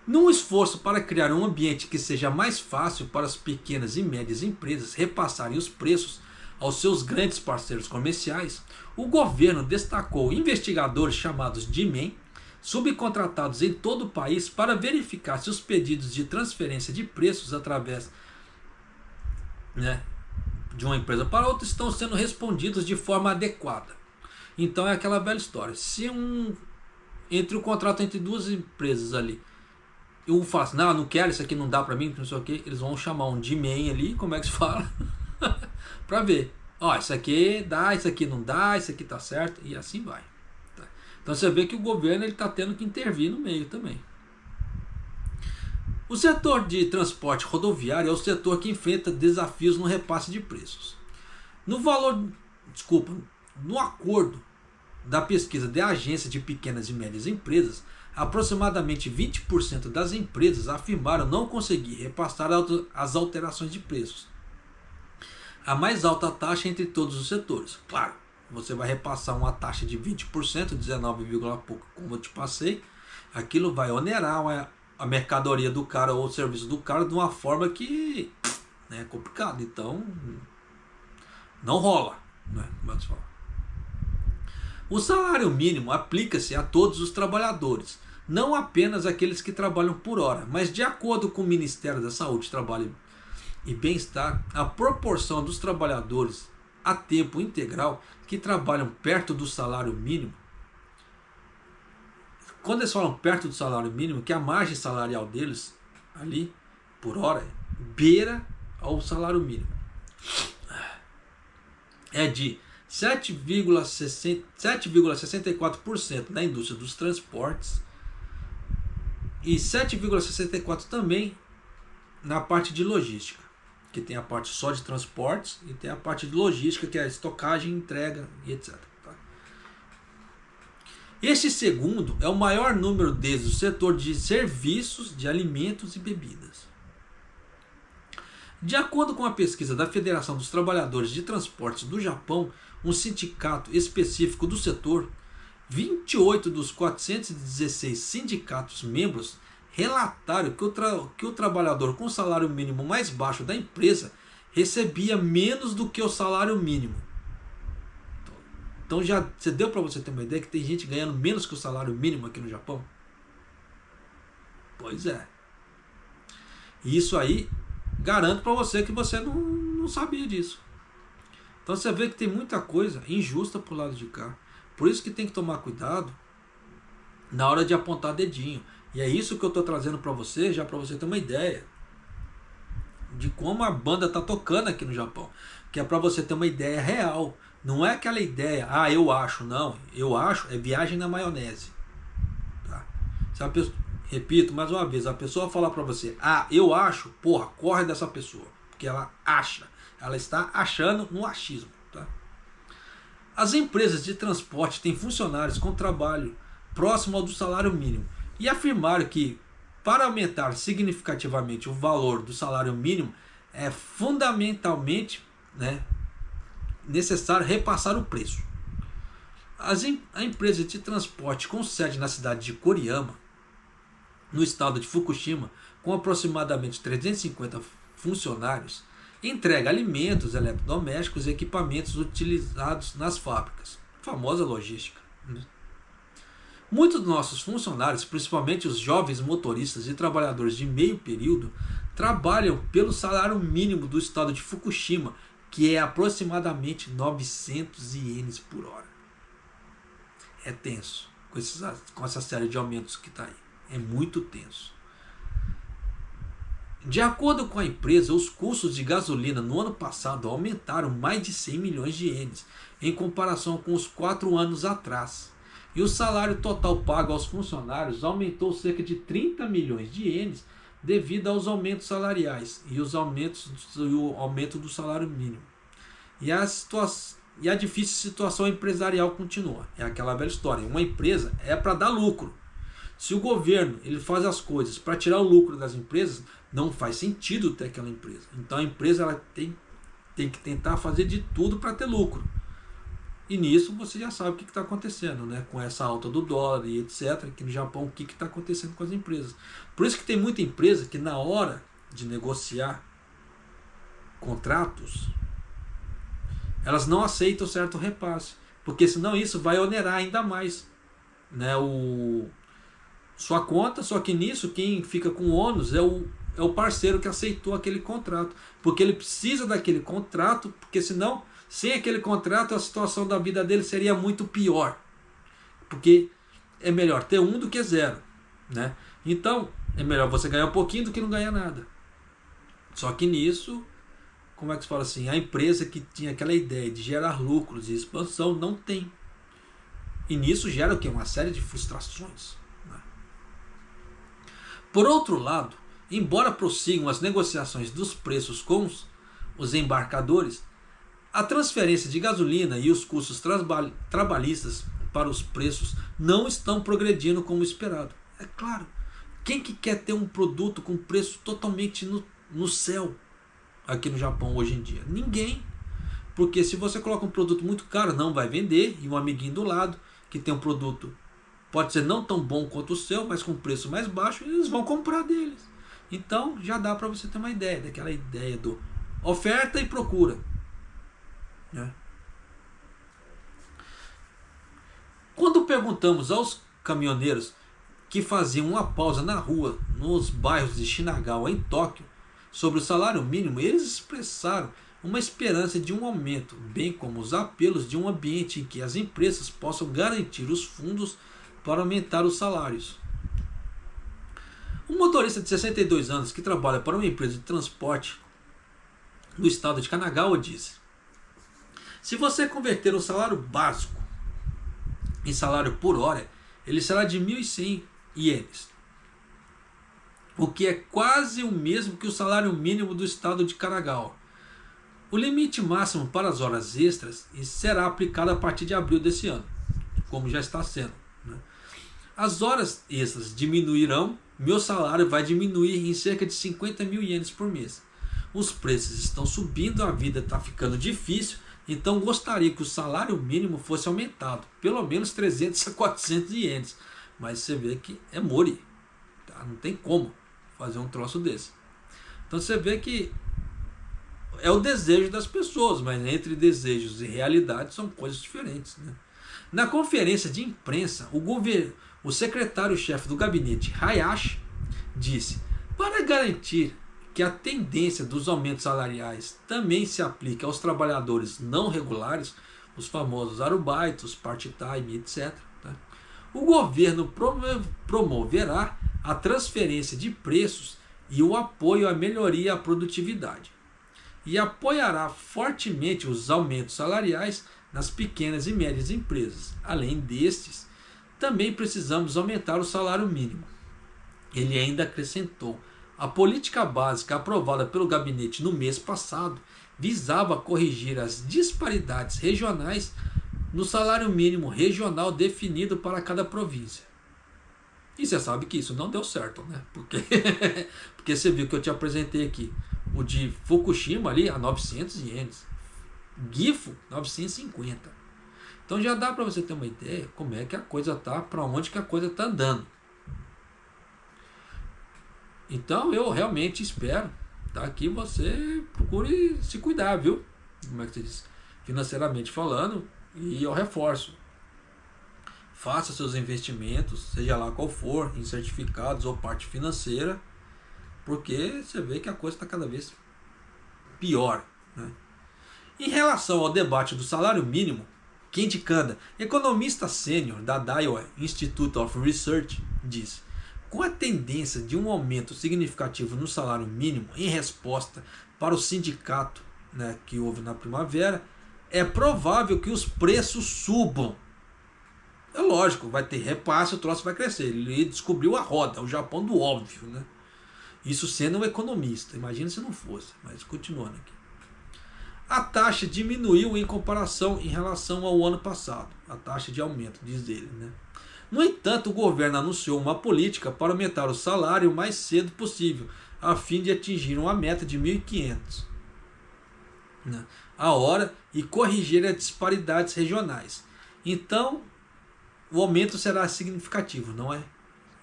Num esforço para criar um ambiente que seja mais fácil para as pequenas e médias empresas repassarem os preços aos seus grandes parceiros comerciais, o governo destacou investigadores chamados de MEN, subcontratados em todo o país para verificar se os pedidos de transferência de preços através, né, de uma empresa para outra estão sendo respondidos de forma adequada. Então é aquela velha história. Se entre o contrato entre duas empresas ali, eu faço, não quero, isso aqui não dá para mim, não sei o que, eles vão chamar um D-Man ali, como é que se fala, para ver, ó, isso aqui dá, isso aqui não dá, isso aqui tá certo, e assim vai. Tá? Então você vê que o governo está tendo que intervir no meio também. O setor de transporte rodoviário é o setor que enfrenta desafios no repasse de preços. No acordo da pesquisa da Agência de Pequenas e Médias Empresas, aproximadamente 20% das empresas afirmaram não conseguir repassar as alterações de preços. A mais alta taxa entre todos os setores. Claro, você vai repassar uma taxa de 20%, 19, pouco, como eu te passei, aquilo vai onerar a mercadoria do cara ou o serviço do cara de uma forma que é complicado. Então, não rola. Né? Como é que se fala? O salário mínimo aplica-se a todos os trabalhadores, não apenas aqueles que trabalham por hora, mas de acordo com o Ministério da Saúde, Trabalho e Bem-Estar, a proporção dos trabalhadores a tempo integral que trabalham perto do salário mínimo, quando eles falam perto do salário mínimo, que a margem salarial deles ali por hora beira ao salário mínimo, é de 7,64% na indústria dos transportes e 7,64% também na parte de logística, que tem a parte só de transportes e tem a parte de logística, que é a estocagem, entrega e etc. Tá? Este segundo é o maior número desde o setor de serviços de alimentos e bebidas. De acordo com a pesquisa da Federação dos Trabalhadores de Transportes do Japão, um sindicato específico do setor, 28 dos 416 sindicatos membros relataram que o trabalhador com o salário mínimo mais baixo da empresa recebia menos do que o salário mínimo. Então já deu para você ter uma ideia que tem gente ganhando menos que o salário mínimo aqui no Japão? Pois é. E isso aí, garanto para você que você não sabia disso. Então você vê que tem muita coisa injusta pro lado de cá. Por isso que tem que tomar cuidado na hora de apontar dedinho. E é isso que eu estou trazendo para você, já para você ter uma ideia de como a banda tá tocando aqui no Japão. Que é para você ter uma ideia real. Não é aquela ideia, eu acho, não. Eu acho, é viagem na maionese. Tá? Se a pessoa, repito mais uma vez, a pessoa falar para você, eu acho, porra, corre dessa pessoa. Porque ela acha. Ela está achando no achismo. Tá? As empresas de transporte têm funcionários com trabalho próximo ao do salário mínimo e afirmaram que, para aumentar significativamente o valor do salário mínimo, é fundamentalmente necessário repassar o preço. A empresa de transporte com sede na cidade de Koriyama, no estado de Fukushima, com aproximadamente 350 funcionários, entrega alimentos, eletrodomésticos e equipamentos utilizados nas fábricas. Famosa logística. Muitos dos nossos funcionários, principalmente os jovens motoristas e trabalhadores de meio período, trabalham pelo salário mínimo do estado de Fukushima, que é aproximadamente 900 ienes por hora. É tenso com essa série de aumentos que está aí. É muito tenso. De acordo com a empresa, os custos de gasolina no ano passado aumentaram mais de 100 milhões de ienes em comparação com os 4 anos atrás. E o salário total pago aos funcionários aumentou cerca de 30 milhões de ienes devido aos aumentos salariais e o aumento do salário mínimo. E a difícil situação empresarial continua. É aquela velha história. Uma empresa é para dar lucro. Se o governo ele faz as coisas para tirar o lucro das empresas, não faz sentido ter aquela empresa. Então a empresa ela tem que tentar fazer de tudo para ter lucro. E nisso você já sabe o que está acontecendo, né? Com essa alta do dólar e etc. Aqui no Japão, o que está acontecendo com as empresas. Por isso que tem muita empresa que na hora de negociar contratos, elas não aceitam certo repasse. Porque senão isso vai onerar ainda mais, né, sua conta. Só que nisso quem fica com ônus é o parceiro que aceitou aquele contrato. Porque ele precisa daquele contrato, porque senão, sem aquele contrato, a situação da vida dele seria muito pior. Porque é melhor ter um do que zero, né? Então, é melhor você ganhar um pouquinho do que não ganhar nada. Só que nisso, como é que se fala assim? A empresa que tinha aquela ideia de gerar lucros e expansão não tem. E nisso gera o quê? Uma série de frustrações, né? Por outro lado, embora prossigam as negociações dos preços com os embarcadores, a transferência de gasolina e os custos trabalhistas para os preços não estão progredindo como esperado. É claro, quem que quer ter um produto com preço totalmente no céu aqui no Japão hoje em dia? Ninguém. Porque se você coloca um produto muito caro, não vai vender, e um amiguinho do lado que tem um produto, pode ser não tão bom quanto o seu, mas com preço mais baixo, eles vão comprar deles. Então já dá para você ter uma ideia, daquela ideia do oferta e procura, né? Quando perguntamos aos caminhoneiros que faziam uma pausa na rua nos bairros de Shinagawa, em Tóquio, sobre o salário mínimo, eles expressaram uma esperança de um aumento, bem como os apelos de um ambiente em que as empresas possam garantir os fundos para aumentar os salários. Um motorista de 62 anos que trabalha para uma empresa de transporte no estado de Kanagawa disse: se você converter o salário básico em salário por hora, ele será de 1.100 ienes, o que é quase o mesmo que o salário mínimo do estado de Kanagawa. O limite máximo para as horas extras será aplicado a partir de abril desse ano, como já está sendo, né? As horas extras diminuirão, meu salário vai diminuir em cerca de 50 mil ienes por mês. Os preços estão subindo, a vida está ficando difícil, então gostaria que o salário mínimo fosse aumentado, pelo menos 300 a 400 ienes. Mas você vê que é mori, tá? Não tem como fazer um troço desse. Então você vê que é o desejo das pessoas, mas entre desejos e realidade são coisas diferentes, né? Na conferência de imprensa, o secretário-chefe do gabinete, Hayashi, disse: para garantir que a tendência dos aumentos salariais também se aplique aos trabalhadores não regulares, os famosos arubaitos, part-time, etc., tá? O governo promoverá a transferência de preços e o apoio à melhoria à produtividade, e apoiará fortemente os aumentos salariais nas pequenas e médias empresas. Além destes, também precisamos aumentar o salário mínimo. Ele ainda acrescentou: a política básica aprovada pelo gabinete no mês passado visava corrigir as disparidades regionais no salário mínimo regional definido para cada província. E você sabe que isso não deu certo, né? Porque você viu que eu te apresentei aqui o de Fukushima ali a 900 ienes, Gifu 950. Então já dá para você ter uma ideia como é que a coisa tá, para onde que a coisa tá andando. Então eu realmente espero, tá, que você procure se cuidar, viu? Como é que você diz? Financeiramente falando, e eu reforço: faça seus investimentos, seja lá qual for, em certificados ou parte financeira, porque você vê que a coisa está cada vez pior, né? Em relação ao debate do salário mínimo, Kenji Kanda, economista sênior da Daiwa Institute of Research, disse: Com a tendência de um aumento significativo no salário mínimo em resposta para o sindicato, né, que houve na primavera, é provável que os preços subam. É lógico, vai ter repasse, o troço vai crescer. Ele descobriu a roda, o Japão do óbvio, né? Isso sendo um economista, imagina se não fosse, mas continuando aqui. A taxa diminuiu em comparação em relação ao ano passado, a taxa de aumento, diz ele, né? No entanto, o governo anunciou uma política para aumentar o salário o mais cedo possível, a fim de atingir uma meta de 1.500, né, a hora e corrigir as disparidades regionais. Então, o aumento será significativo, não é?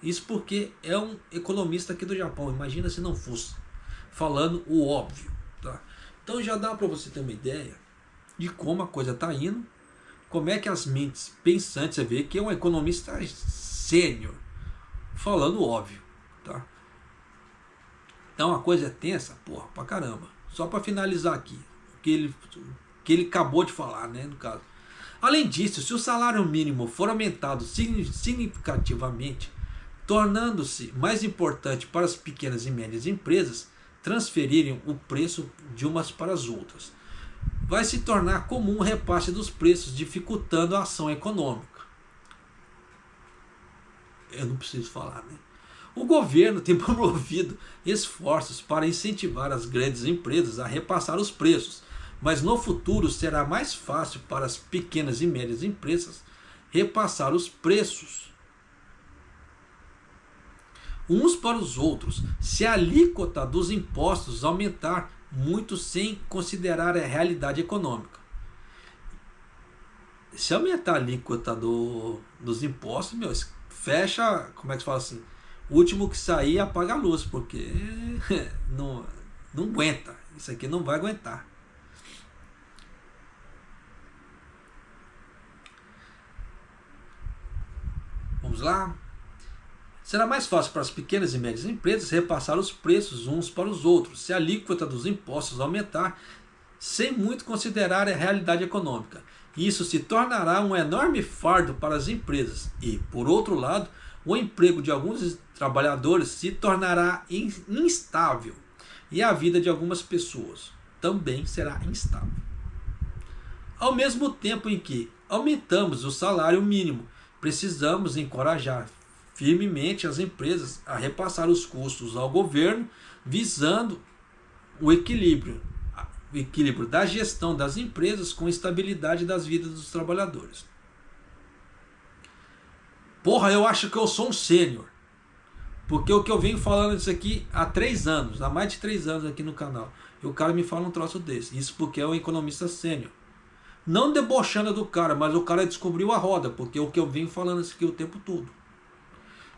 Isso porque é um economista aqui do Japão, imagina se não fosse, falando o óbvio, tá? Então já dá para você ter uma ideia de como a coisa está indo, como é que as mentes pensantes, você vê que é um economista sênior, falando óbvio, tá? Então a coisa é tensa, porra, pra caramba. Só para finalizar aqui, o que ele acabou de falar, né, no caso. Além disso, se o salário mínimo for aumentado significativamente, tornando-se mais importante para as pequenas e médias empresas transferirem o preço de umas para as outras, vai se tornar comum o repasse dos preços, dificultando a ação econômica. Eu não preciso falar, né? O governo tem promovido esforços para incentivar as grandes empresas a repassar os preços, mas no futuro será mais fácil para as pequenas e médias empresas repassar os preços uns para os outros, se a alíquota dos impostos aumentar muito sem considerar a realidade econômica. Se aumentar a alíquota dos impostos, meu, fecha, como é que se fala assim? O último que sair apaga a luz, porque não aguenta. Isso aqui não vai aguentar. Vamos lá. Será mais fácil para as pequenas e médias empresas repassar os preços uns para os outros, se a alíquota dos impostos aumentar, sem muito considerar a realidade econômica. Isso se tornará um enorme fardo para as empresas e, por outro lado, o emprego de alguns trabalhadores se tornará instável e a vida de algumas pessoas também será instável. Ao mesmo tempo em que aumentamos o salário mínimo, precisamos encorajar firmemente as empresas a repassar os custos ao governo, visando o equilíbrio da gestão das empresas com a estabilidade das vidas dos trabalhadores. Porra, eu acho que eu sou um sênior, porque o que eu venho falando isso aqui há 3 anos, há mais de 3 anos aqui no canal, e o cara me fala um troço desse. Isso porque é um economista sênior. Não debochando do cara, mas o cara descobriu a roda, porque é o que eu venho falando isso aqui o tempo todo.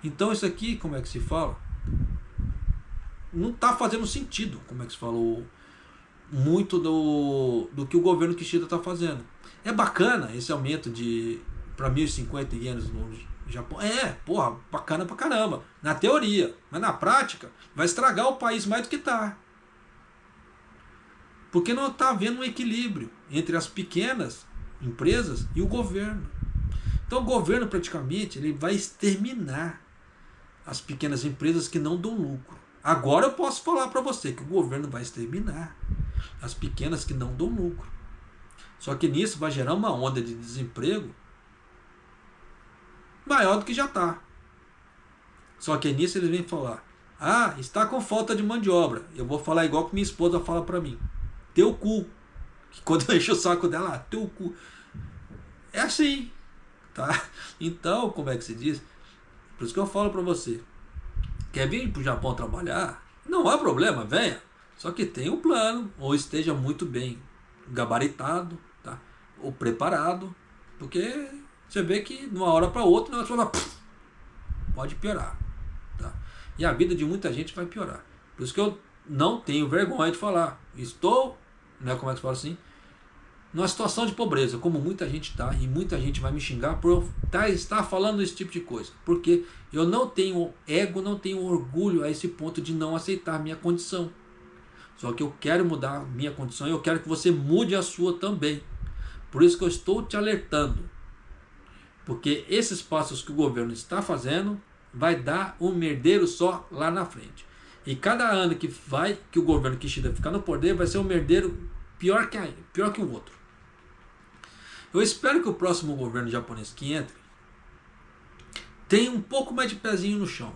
Então isso aqui, como é que se fala? Não está fazendo sentido, como é que se falou, muito do que o governo Kishida está fazendo. É bacana esse aumento para 1.050 ienes no Japão. Porra, bacana pra caramba, na teoria. Mas na prática, vai estragar o país mais do que está. Porque não está havendo um equilíbrio entre as pequenas empresas e o governo. Então o governo praticamente ele vai exterminar as pequenas empresas que não dão lucro. Agora eu posso falar para você que o governo vai exterminar as pequenas que não dão lucro. Só que nisso vai gerar uma onda de desemprego maior do que já está. Só que nisso eles vêm falar: ah, está com falta de mão de obra. Eu vou falar igual que minha esposa fala para mim: teu cu. Que quando eu encho o saco dela, teu cu. É assim, tá? Então, como é que se diz? Por isso que eu falo para você: quer vir para o Japão trabalhar? Não há problema, venha. Só que tenha um plano, ou esteja muito bem gabaritado, tá? Ou preparado, porque você vê que de uma hora para outra nós falamos, pode piorar, tá? E a vida de muita gente vai piorar. Por isso que eu não tenho vergonha de falar: estou, né, como é que se fala assim, numa situação de pobreza, como muita gente está, e muita gente vai me xingar por eu estar falando esse tipo de coisa, porque eu não tenho ego, não tenho orgulho a esse ponto de não aceitar minha condição. Só que eu quero mudar minha condição e eu quero que você mude a sua também. Por isso que eu estou te alertando, porque esses passos que o governo está fazendo vai dar um merdeiro só lá na frente. E cada ano que o governo Kishida ficar no poder, vai ser um merdeiro pior que o outro. Eu espero que o próximo governo japonês que entre tenha um pouco mais de pezinho no chão.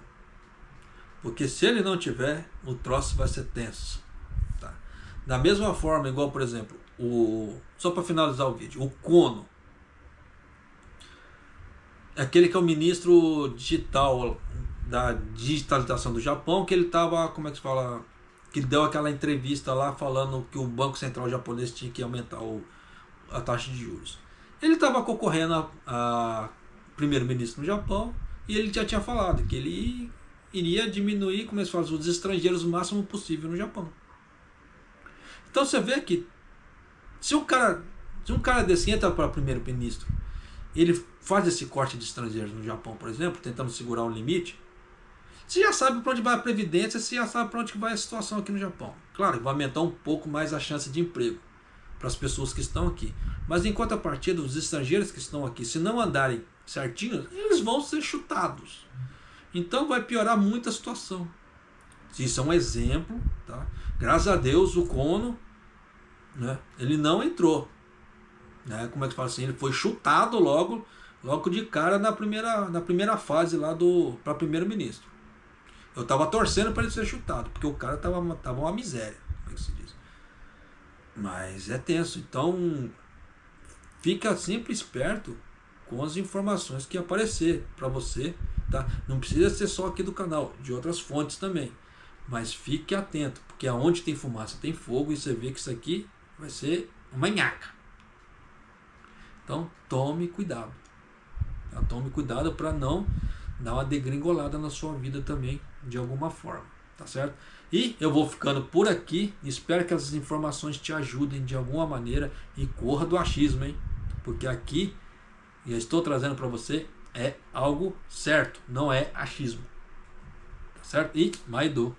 Porque se ele não tiver, o troço vai ser tenso. Tá? Da mesma forma, igual por exemplo, só para finalizar o vídeo, o Kono. Aquele que é o ministro digital da digitalização do Japão, que ele estava, como é que se fala, que ele deu aquela entrevista lá falando que o Banco Central japonês tinha que aumentar a taxa de juros. Ele estava concorrendo a primeiro-ministro no Japão e ele já tinha falado que ele iria diminuir, como é que se fala, os estrangeiros o máximo possível no Japão. Então você vê que se um cara desse entra para primeiro-ministro, ele faz esse corte de estrangeiros no Japão, por exemplo, tentando segurar um limite, você já sabe para onde vai a previdência, você já sabe para onde vai a situação aqui no Japão. Claro, vai aumentar um pouco mais a chance de emprego para as pessoas que estão aqui. Mas em contrapartida, os estrangeiros que estão aqui, se não andarem certinho, eles vão ser chutados. Então vai piorar muito a situação. Isso é um exemplo, tá? Graças a Deus o Kono, né, ele não entrou. Né, como é que fala assim? Ele foi chutado logo de cara na primeira fase lá para primeiro-ministro. Eu tava torcendo para ele ser chutado, porque o cara tava uma miséria, como é que se diz. Mas é tenso, então fica sempre esperto com as informações que aparecer para você, tá? Não precisa ser só aqui do canal, de outras fontes também. Mas fique atento, porque aonde tem fumaça tem fogo, e você vê que isso aqui vai ser uma nhaca. Então tome cuidado. Tá? Tome cuidado para não dar uma degringolada na sua vida também, de alguma forma, tá certo? E eu vou ficando por aqui, espero que essas informações te ajudem de alguma maneira, e corra do achismo, hein? Porque aqui, eu estou trazendo para você, é algo certo, não é achismo, tá certo? E Maido.